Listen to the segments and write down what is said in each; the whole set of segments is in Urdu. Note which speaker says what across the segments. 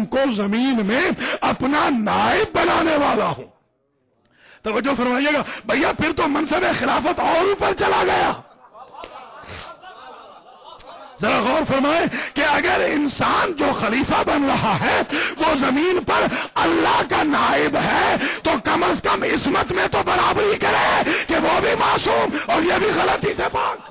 Speaker 1: آدم کو زمین میں اپنا نائب بنانے والا ہوں. توجہ فرمائیے گا بھیا، پھر تو منصب خلافت اور اوپر چلا گیا. ذرا غور فرمائیں کہ اگر انسان جو خلیفہ بن رہا ہے وہ زمین پر اللہ کا نائب ہے تو کم از کم عصمت میں تو برابری کرے کہ وہ بھی معصوم اور یہ بھی غلطی سے پاک.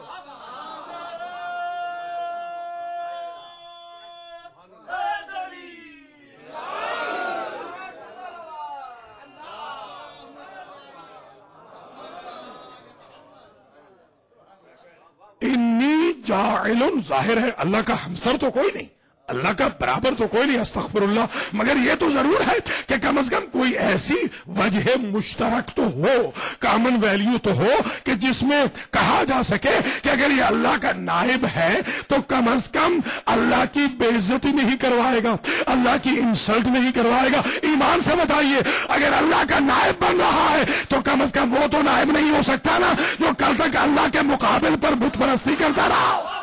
Speaker 1: انی جاعل، ظاہر ہے اللہ کا ہمسر تو کوئی نہیں، اللہ کا برابر تو کوئی نہیں، استغفر اللہ، مگر یہ تو ضرور ہے کہ کم از کم کوئی ایسی وجہ مشترک تو ہو، کامن ویلیو تو ہو کہ جس میں کہا جا سکے کہ اگر یہ اللہ کا نائب ہے تو کم از کم اللہ کی بے عزتی نہیں کروائے گا، اللہ کی انسلٹ نہیں کروائے گا. ایمان سے بتائیے، اگر اللہ کا نائب بن رہا ہے تو کم از کم وہ تو نائب نہیں ہو سکتا نا جو کل تک اللہ کے مقابل پر بت پرستی کرتا رہا.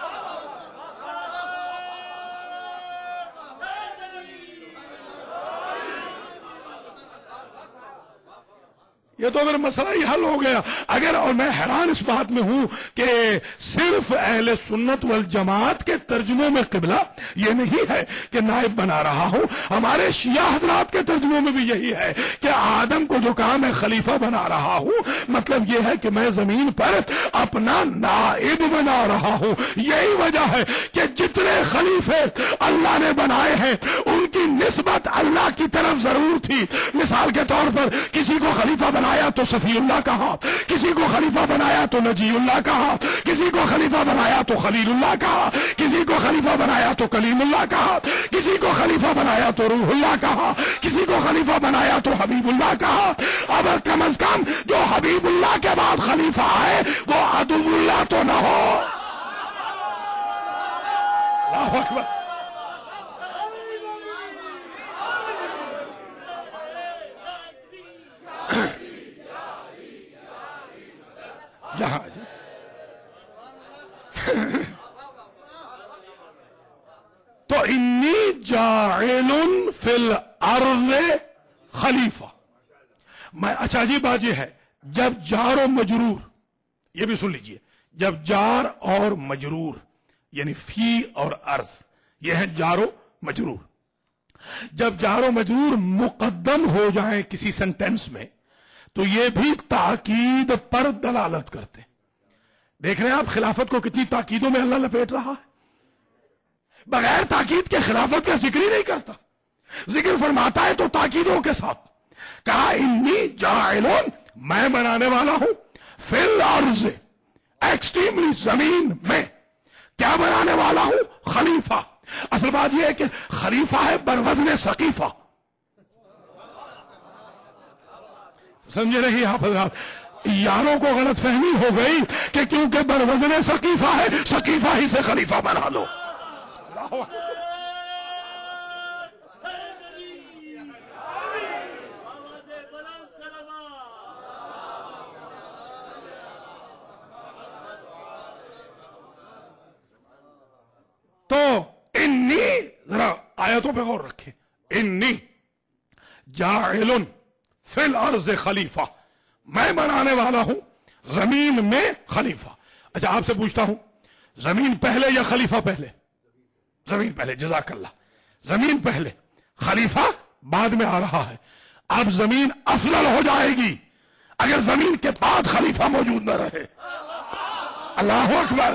Speaker 1: یہ تو اگر مسئلہ ہی حل ہو گیا. اگر، اور میں حیران اس بات میں ہوں کہ صرف اہل سنت والجماعت کے ترجموں میں قبلہ یہ نہیں ہے کہ نائب بنا رہا ہوں، ہمارے شیعہ حضرات کے ترجموں میں بھی یہی ہے کہ آدم کو جو کہا میں خلیفہ بنا رہا ہوں، مطلب یہ ہے کہ میں زمین پر اپنا نائب بنا رہا ہوں. یہی وجہ ہے کہ جتنے خلیفے اللہ نے بنائے ہیں ان کی نسبت اللہ کی طرف ضرور تھی. مثال کے طور پر کسی کو خلیفہ بنایا تو صفی اللہ کہا، کسی کو خلیفہ بنایا تو نجی اللہ کہا، کسی کو خلیفہ بنایا تو خلیل اللہ کہا، کسی کو خلیفہ بنایا تو کلیم اللہ کہا، کسی کو خلیفہ بنایا تو روح اللہ کہا، کسی کو خلیفہ بنایا تو حبیب اللہ کہا. اب کم از کم جو حبیب اللہ کے بعد خلیفہ ہے وہ عدو اللہ تو نہ ہو. اللہ اکبر. یہاں تو انی جاعل فی الارض خلیفہ. میں، اچھا جی بات یہ ہے، جب جار و مجرور، یہ بھی سن لیجئے، جب جار اور مجرور یعنی فی اور ارض، یہ ہے جار و مجرور، جب جار و مجرور مقدم ہو جائیں کسی سنٹینس میں تو یہ بھی تاکید پر دلالت کرتے. دیکھ رہے ہیں آپ خلافت کو کتنی تاکیدوں میں اللہ لپیٹ رہا ہے. بغیر تاکید کے خلافت کا ذکر ہی نہیں کرتا، ذکر فرماتا ہے تو تاکیدوں کے ساتھ. کہا انی جاعل، میں بنانے والا ہوں، فی الارض، ایکسٹریملی زمین میں. کیا بنانے والا ہوں؟ خلیفہ. اصل بات یہ ہے کہ خلیفہ ہے بروزن ثقیفہ. سمجھے نہیں آپ حضرات؟ یاروں کو غلط فہمی ہو گئی کہ کیونکہ بروزن ثقیفہ ہے ثقیفہ ہی سے خلیفہ بنا لو. تو انی، ذرا آیتوں پہ غور رکھیں، انی جاعل فی الارض خلیفہ، میں بنانے والا ہوں زمین میں خلیفہ. اچھا آپ سے پوچھتا ہوں، زمین پہلے یا خلیفہ پہلے؟ زمین پہلے. جزاک اللہ. زمین پہلے، خلیفہ بعد میں آ رہا ہے. اب زمین افضل ہو جائے گی اگر زمین کے بعد خلیفہ موجود نہ رہے. اللہ اکبر،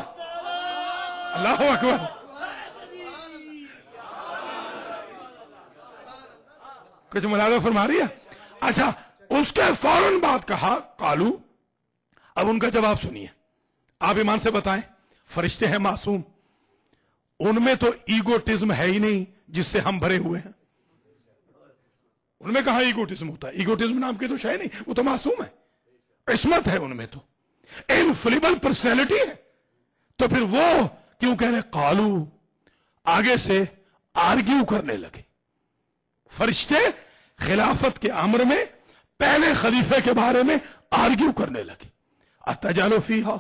Speaker 1: اللہ اکبر. کچھ ملاحظہ فرما رہی ہے؟ اچھا، اس کے فوراً بعد کہا قالو. اب ان کا جواب سنیے. آپ ایمان سے بتائیں، فرشتے ہیں معصوم، ان میں تو ایگوٹزم ہے ہی نہیں جس سے ہم بھرے ہوئے ہیں. ان میں کہاں ایگوٹزم ہوتا ہے؟ ایگوٹزم نام کی تو شے نہیں، وہ تو معصوم ہے، عصمت ہے ان میں، تو انفلیبل پرسنالٹی ہے. تو پھر وہ کیوں کہہ رہے قالو؟ آگے سے آرگیو کرنے لگے. فرشتے خلافت کے امر میں پہلے خلیفے کے بارے میں آرگیو کرنے لگے. اتجعل فیہا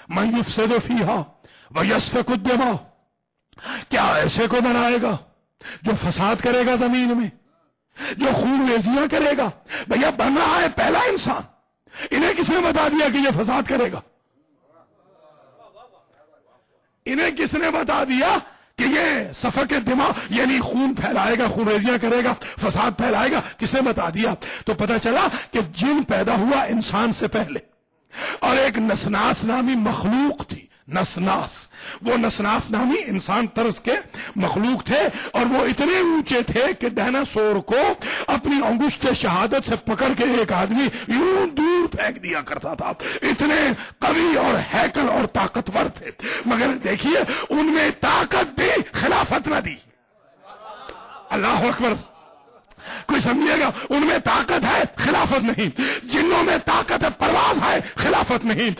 Speaker 1: من یفسد فیہا ویسفک الدماء، کیا ایسے کو بنائے گا جو فساد کرے گا زمین میں، جو خون ریزیاں کرے گا. بھیا بن رہا ہے پہلا انسان، انہیں کس نے بتا دیا کہ یہ فساد کرے گا؟ انہیں کس نے بتا دیا کہ یہ سفک دماغ یعنی خون پھیلائے گا، خون ریزیاں کرے گا، فساد پھیلائے گا؟ کس نے بتا دیا؟ تو پتہ چلا کہ جن پیدا ہوا انسان سے پہلے، اور ایک نسناس نامی مخلوق تھی. نسناس، وہ نسناس نامی انسان طرز کے مخلوق تھے، اور وہ اتنے اونچے تھے کہ ڈائناسور کو اپنی انگشت شہادت سے پکڑ کے ایک آدمی یوں دور پھینک دیا کرتا تھا. اتنے قوی اور ہیکل اور طاقتور تھے، مگر دیکھیے ان میں طاقت دی، خلافت نہ دی. اللہ اکبر. کوئی سمجھے گا؟ ان میں طاقت ہے، خلافت نہیں. جنوں میں طاقت ہے، پرواز ہے، خلافت نہیں.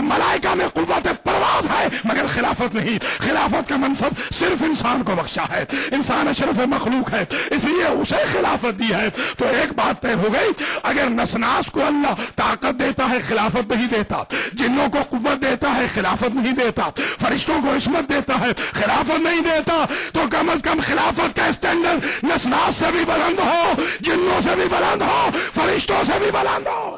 Speaker 1: ملائکہ میں قوت ہے، پرواز ہے، مگر خلافت نہیں. خلافت کا منصب صرف انسان کو بخشا ہے. انسان اشرف مخلوق ہے، اس لیے اسے خلافت دی ہے. تو ایک بات طے ہو گئی، اگر نسناس کو اللہ طاقت دیتا ہے، خلافت نہیں دیتا. جنوں کو قوت دیتا ہے، خلافت نہیں دیتا. فرشتوں کو عصمت دیتا ہے، خلافت نہیں دیتا. تو کم از کم خلافت کا اسٹینڈرڈ نسناس سے بھی بلند ہو، جنوں سے بھی بلند ہو، فرشتوں سے بھی بلند ہو.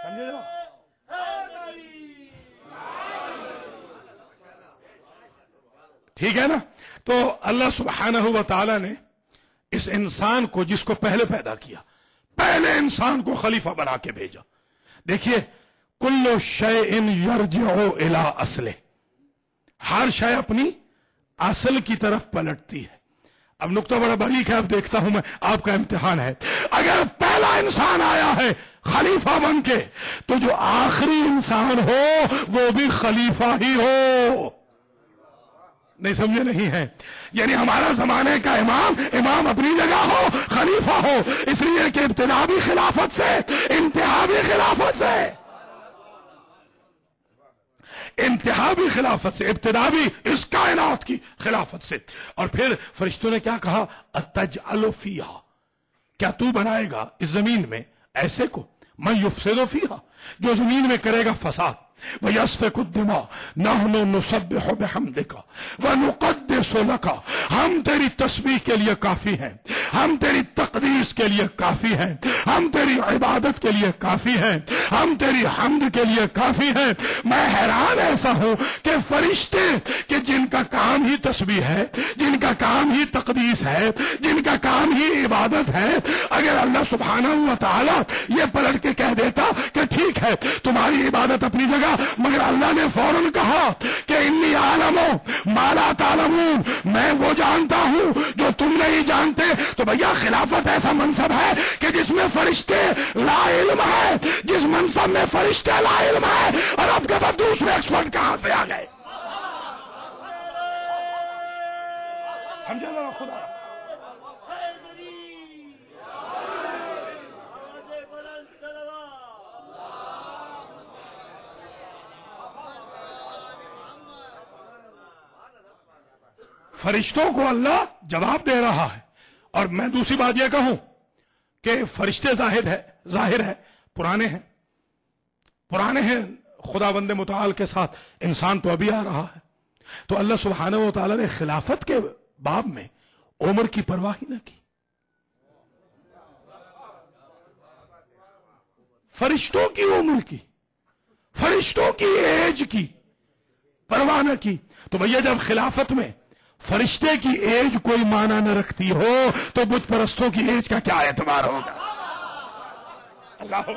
Speaker 1: سمجھے جا؟ ٹھیک ہے نا؟ تو اللہ سبحانہ و تعالی نے اس انسان کو، جس کو پہلے پیدا کیا، پہلے انسان کو خلیفہ بنا کے بھیجا. دیکھیے کل شیء یرجع الی اصلہ، ہر شے اپنی اصل کی طرف پلٹتی ہے. اب نقطہ بڑا باریک ہے، اب دیکھتا ہوں میں، آپ کا امتحان ہے. اگر پہلا انسان آیا ہے خلیفہ بن کے، تو جو آخری انسان ہو وہ بھی خلیفہ ہی ہو. نہیں سمجھے نہیں ہے؟ یعنی ہمارا زمانے کا امام اپنی جگہ ہو، خلیفہ ہو، اس لیے کہ ابتدا بھی خلافت سے، انتہا بھی خلافت سے. انتہا بھی خلافت سے، ابتدا بھی اس کائنات کی خلافت سے. اور پھر فرشتوں نے کیا کہا؟ اتجعل فیہا، کیا تو بنائے گا اس زمین میں ایسے کو، من یفسد فیہا، جو زمین میں کرے گا فساد، وَيَسْفِكُ الدِّمَاءَ نَحْنُ نُسَبِّحُ بِحَمْدِكَ وَنُقَدِّسُ لَكَ، ہم تیری تسبیح کے لیے کافی ہیں، ہم تیری تقدیس کے لیے کافی ہیں، ہم تیری عبادت کے لیے کافی ہیں، ہم تیری حمد کے لیے کافی ہیں. میں حیران ایسا ہوں کہ فرشتے کہ جن کا کام ہی تسبیح ہے، جن کا کام ہی تقدیس ہے، جن کا کام ہی عبادت ہے، اگر اللہ سبحانہ و تعالی یہ پلٹ کے کہہ دیتا کہ ٹھیک ہے تمہاری عبادت اپنی جگہ، مگر اللہ نے فوراً کہا کہ انی اعلم ما لا تعلمون، میں وہ جانتا ہوں جو تم نہیں جانتے. تو بھیا خلافت ایسا منصب ہے کہ جس میں فرشتے لا علم ہے، جس منصب میں فرشتے لا علم ہے، اور اب کے بعد دوسرے ایکسپرٹ کہاں سے آ گئے؟ سمجھا ذرا خدا. فرشتوں کو اللہ جواب دے رہا ہے. اور میں دوسری بات یہ کہوں کہ فرشتے ظاہر ہے پرانے ہیں خداوند متعال کے ساتھ، انسان تو ابھی آ رہا ہے. تو اللہ سبحانہ و تعالی نے خلافت کے باب میں عمر کی پرواہ ہی نہ کی، فرشتوں کی عمر کی، فرشتوں کی ایج کی پرواہ نہ کی. تو بھیا جب خلافت میں فرشتے کی ایج کوئی معنی نہ رکھتی ہو تو بت پرستوں کی ایج کا کیا اعتبار ہوگا؟ اللہ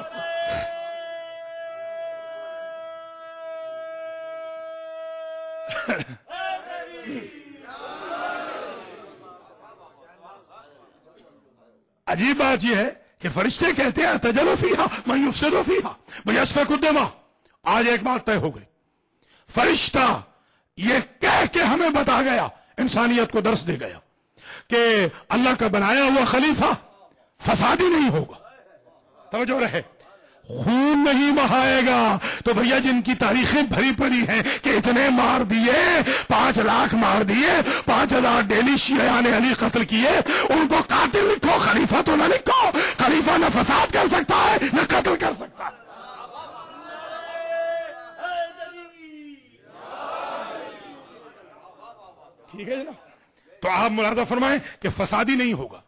Speaker 1: عجیب بات یہ ہے کہ فرشتے کہتے ہیں اتجعل فیہا من یفسد فیہا ویسفک الدماء. آج ایک بات طے ہو گئی، فرشتہ یہ کہہ کے ہمیں بتا گیا، انسانیت کو درس دے گیا کہ اللہ کا بنایا ہوا خلیفہ فسادی نہیں ہوگا. توجہ رہے، خون نہیں بہائے گا. تو بھیا جن کی تاریخیں بھری پڑی ہیں کہ اتنے مار دیے، 5 لاکھ مار دیے، 5000 ڈیلی شیعان علی قتل کیے، ان کو قاتل لکھو، خلیفہ تو نہ لکھو. خلیفہ نہ فساد کر سکتا ہے نہ قتل کر سکتا ہے. ٹھیک ہے جناب. تو آپ ملاحظہ فرمائیں کہ فسادی نہیں ہوگا.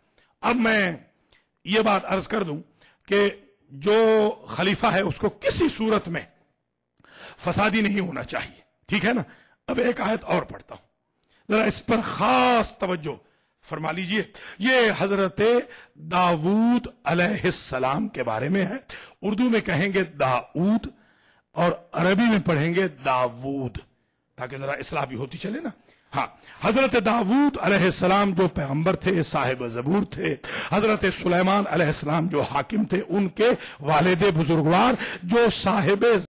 Speaker 1: اب میں یہ بات عرض کر دوں کہ جو خلیفہ ہے اس کو کسی صورت میں فسادی نہیں ہونا چاہیے. ٹھیک ہے نا. اب ایک آیت اور پڑھتا ہوں, ذرا اس پر خاص توجہ فرما لیجئے. یہ حضرت داؤد علیہ السلام کے بارے میں ہے. اردو میں کہیں گے داؤد اور عربی میں پڑھیں گے داود, تاکہ ذرا اصلاح بھی ہوتی چلے نا. ہاں, حضرت داؤد علیہ السلام جو پیغمبر تھے, صاحب زبور تھے. حضرت سلیمان علیہ السلام جو حاکم تھے, ان کے والد بزرگوار جو صاحب